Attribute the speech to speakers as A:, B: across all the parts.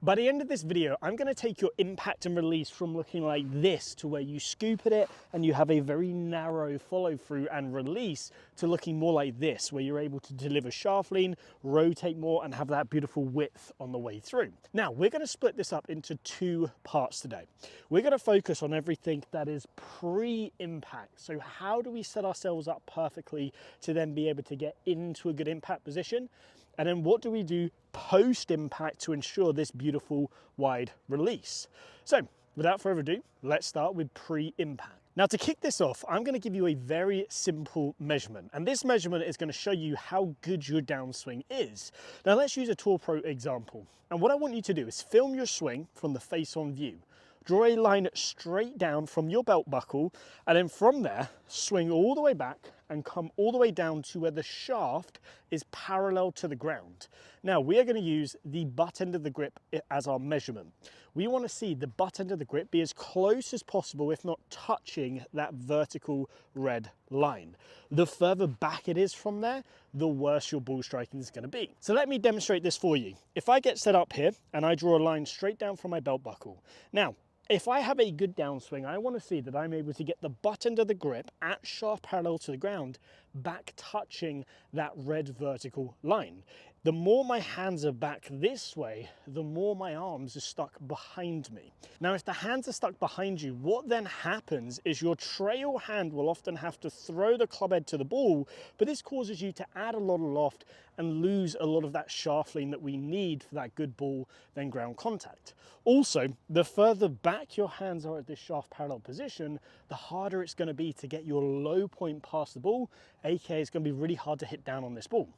A: By the end of this video, I'm going to take your impact and release from looking like this to where you scoop at it and you have a very narrow follow through and release to looking more like this, where you're able to deliver shaft lean, rotate more and have that beautiful width on the way through. Now, we're going to split this up into two parts today. We're going to focus on everything that is pre-impact. So how do we set ourselves up perfectly to then be able to get into a good impact position? And then what do we do post-impact to ensure this beautiful wide release? So without further ado, let's start with pre-impact. Now to kick this off, I'm going to give you a very simple measurement. And this measurement is going to show you how good your downswing is. Now let's use a Tour Pro example. And what I want you to do is film your swing from the face-on view. Draw a line straight down from your belt buckle, and then from there, swing all the way back and come all the way down to where the shaft is parallel to the ground. Now, we are going to use the butt end of the grip as our measurement. We want to see the butt end of the grip be as close as possible, if not touching that vertical red line. The further back it is from there, the worse your ball striking is going to be. So let me demonstrate this for you. If I get set up here and I draw a line straight down from my belt buckle. Now, if I have a good downswing, I want to see that I'm able to get the butt end of the grip at shaft parallel to the ground, back touching that red vertical line. The more my hands are back this way, the more my arms are stuck behind me. Now, if the hands are stuck behind you, what then happens is your trail hand will often have to throw the club head to the ball, but this causes you to add a lot of loft and lose a lot of that shaft lean that we need for that good ball then ground contact. Also, the further back your hands are at this shaft parallel position, the harder it's going to be to get your low point past the ball, aka it's going to be really hard to hit down on this ball.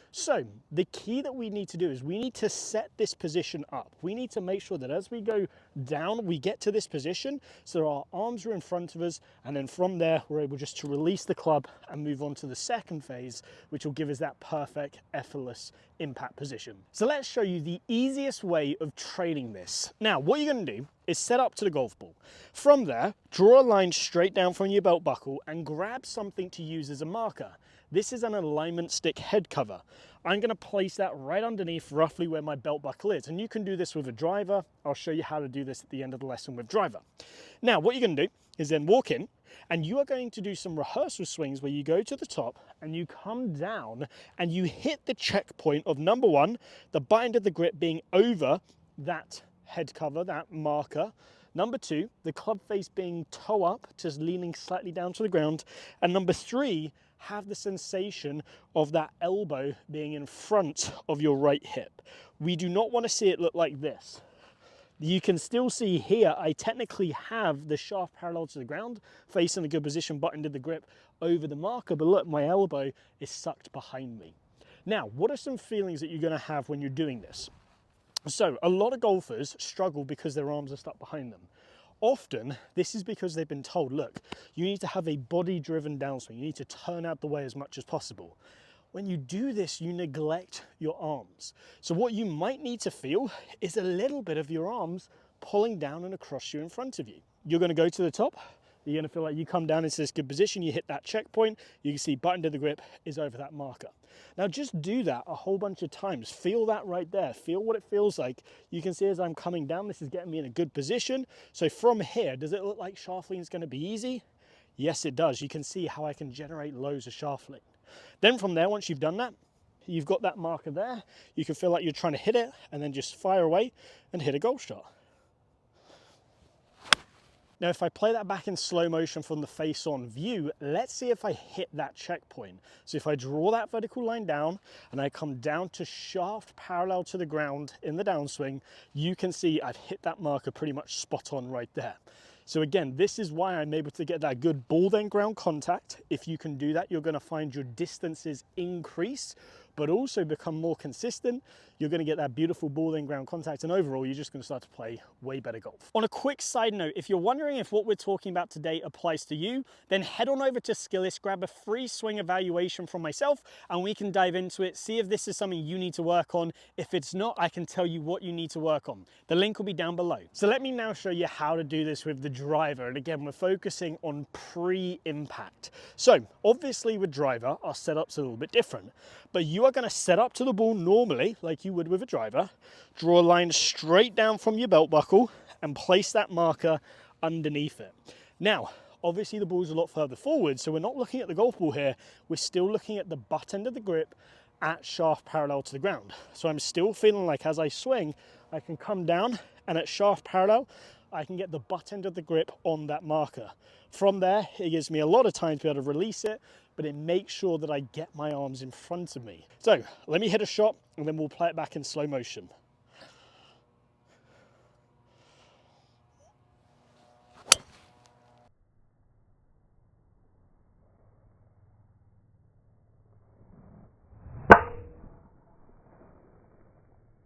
A: So the key that we need to do is we need to set this position up. We need to make sure that as we go down, we get to this position so our arms are in front of us, and then from there we're able just to release the club and move on to the second phase, which will give us that perfect effortless impact position. So let's show you the easiest way of training this. Now, what you're going to do is set up to the golf ball. From there, draw a line straight down from your belt buckle and grab something to use as a marker. This is an alignment stick head cover. I'm going to place that right underneath roughly where my belt buckle is. And you can do this with a driver. I'll show you how to do this at the end of the lesson with driver. Now, what you're going to do is then walk in and you are going to do some rehearsal swings where you go to the top and you come down and you hit the checkpoint of number one, the butt end of the grip being over that head cover, that marker. Number two, the club face being toe up, just leaning slightly down to the ground. And number three, have the sensation of that elbow being in front of your right hip. We do not want to see it look like this. You can still see here, I technically have the shaft parallel to the ground, facing a good position, butt end of the grip over the marker, but look, my elbow is sucked behind me. Now, what are some feelings that you're going to have when you're doing this? So a lot of golfers struggle because their arms are stuck behind them. Often, this is because they've been told, look, you need to have a body-driven downswing. You need to turn out the way as much as possible. When you do this, you neglect your arms. So what you might need to feel is a little bit of your arms pulling down and across you in front of you. You're going to go to the top. You're going to feel like you come down into this good position. You hit that checkpoint. You can see butt end of the grip is over that marker. Now just do that a whole bunch of times. Feel that right there. Feel what it feels like. You can see as I'm coming down, this is getting me in a good position. So from here, does it look like shaft lean is going to be easy? Yes, it does. You can see how I can generate loads of shaft lean. Then from there, once you've done that, you've got that marker there. You can feel like you're trying to hit it and then just fire away and hit a golf shot. Now, if I play that back in slow motion from the face-on view, let's see if I hit that checkpoint. So if I draw that vertical line down and I come down to shaft parallel to the ground in the downswing, you can see I've hit that marker pretty much spot on right there. So again, this is why I'm able to get that good ball then ground contact. If you can do that, you're going to find your distances increase, but also become more consistent. You're going to get that beautiful ball then ground contact, and overall you're just going to start to play way better golf. On a quick side note, if you're wondering if what we're talking about today applies to you, then head on over to Skillist, grab a free swing evaluation from myself, and we can dive into it, see if this is something you need to work on. If it's not, I can tell you what you need to work on. The link will be down below. So let me now show you how to do this with the driver. And again, we're focusing on pre-impact. So obviously with driver, our setup's a little bit different, but you are going to set up to the ball normally, like you would with a driver, draw a line straight down from your belt buckle and place that marker underneath it. Now, obviously the ball's a lot further forward, so we're not looking at the golf ball here, we're still looking at the butt end of the grip at shaft parallel to the ground. So I'm still feeling like as I swing, I can come down and at shaft parallel, I can get the butt end of the grip on that marker. From there, it gives me a lot of time to be able to release it, but it makes sure that I get my arms in front of me. So let me hit a shot and then we'll play it back in slow motion.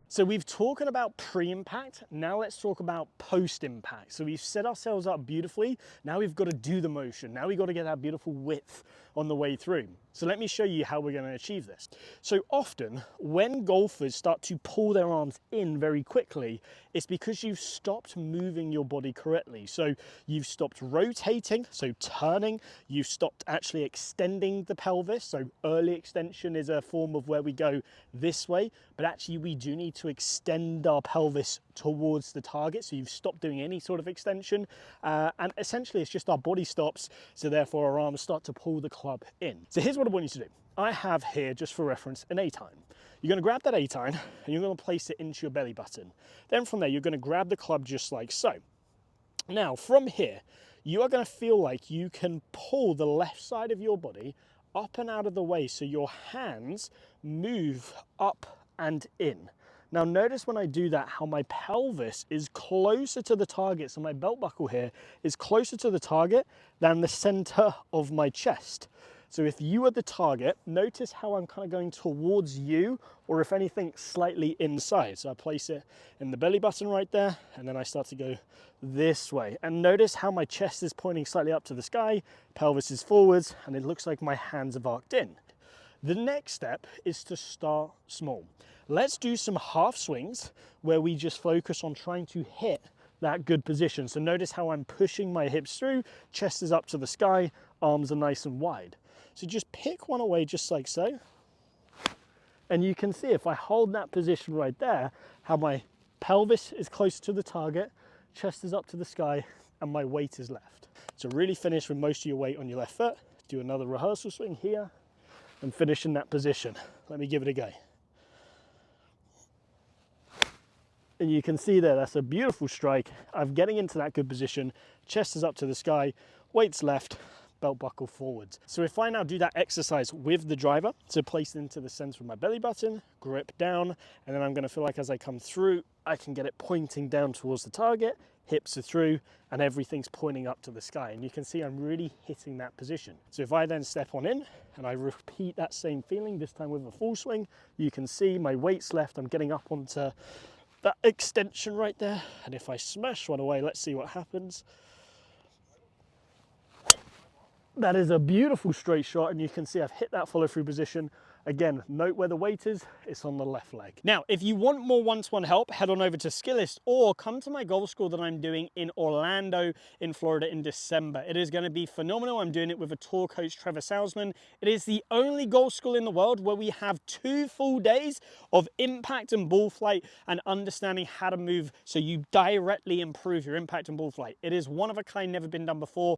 A: So we've talked about pre-impact, now let's talk about post-impact. So we've set ourselves up beautifully, now we've got to do the motion, now we've got to get that beautiful width on the way through. So let me show you how we're going to achieve this. So often, when golfers start to pull their arms in very quickly, it's because you've stopped moving your body correctly. So you've stopped rotating, so turning, you've stopped actually extending the pelvis. So early extension is a form of where we go this way, but actually we do need to extend our pelvis towards the target. So you've stopped doing any sort of extension, and essentially it's just our body stops, so therefore our arms start to pull the club in. So here's what I want you to do. I have here, just for reference, an A-tine. You're going to grab that A-tine and you're going to place it into your belly button. Then from there, you're going to grab the club just like so. Now, from here, you are going to feel like you can pull the left side of your body up and out of the way so your hands move up and in. Now notice when I do that how my pelvis is closer to the target, so my belt buckle here is closer to the target than the center of my chest. So if you are the target, notice how I'm kind of going towards you, or if anything, slightly inside. So I place it in the belly button right there, and then I start to go this way. And notice how my chest is pointing slightly up to the sky, pelvis is forwards, and it looks like my hands have arced in. The next step is to start small. Let's do some half swings where we just focus on trying to hit that good position. So notice how I'm pushing my hips through, chest is up to the sky, arms are nice and wide. So just pick one away just like so. And you can see if I hold that position right there, how my pelvis is close to the target, chest is up to the sky, and my weight is left. So really finish with most of your weight on your left foot. Do another rehearsal swing here and finish in that position. Let me give it a go. And you can see there, that's a beautiful strike. I'm getting into that good position. Chest is up to the sky, weight's left, belt buckle forwards. So if I now do that exercise with the driver, so place it into the center of my belly button, grip down, and then I'm gonna feel like as I come through, I can get it pointing down towards the target, hips are through, and everything's pointing up to the sky. And you can see I'm really hitting that position. So if I then step on in, and I repeat that same feeling, this time with a full swing, you can see my weight's left, I'm getting up onto that extension right there. And if I smash one away, let's see what happens. That is a beautiful straight shot, and you can see I've hit that follow through position. Again, note where the weight is, it's on the left leg. Now, if you want more one-to-one help, head on over to Skillist or come to my golf school that I'm doing in Orlando in Florida in December. It is going to be phenomenal. I'm doing it with a tour coach, Trevor Salzman. It is the only golf school in the world where we have 2 full days of impact and ball flight and understanding how to move so you directly improve your impact and ball flight. It is one of a kind, never been done before.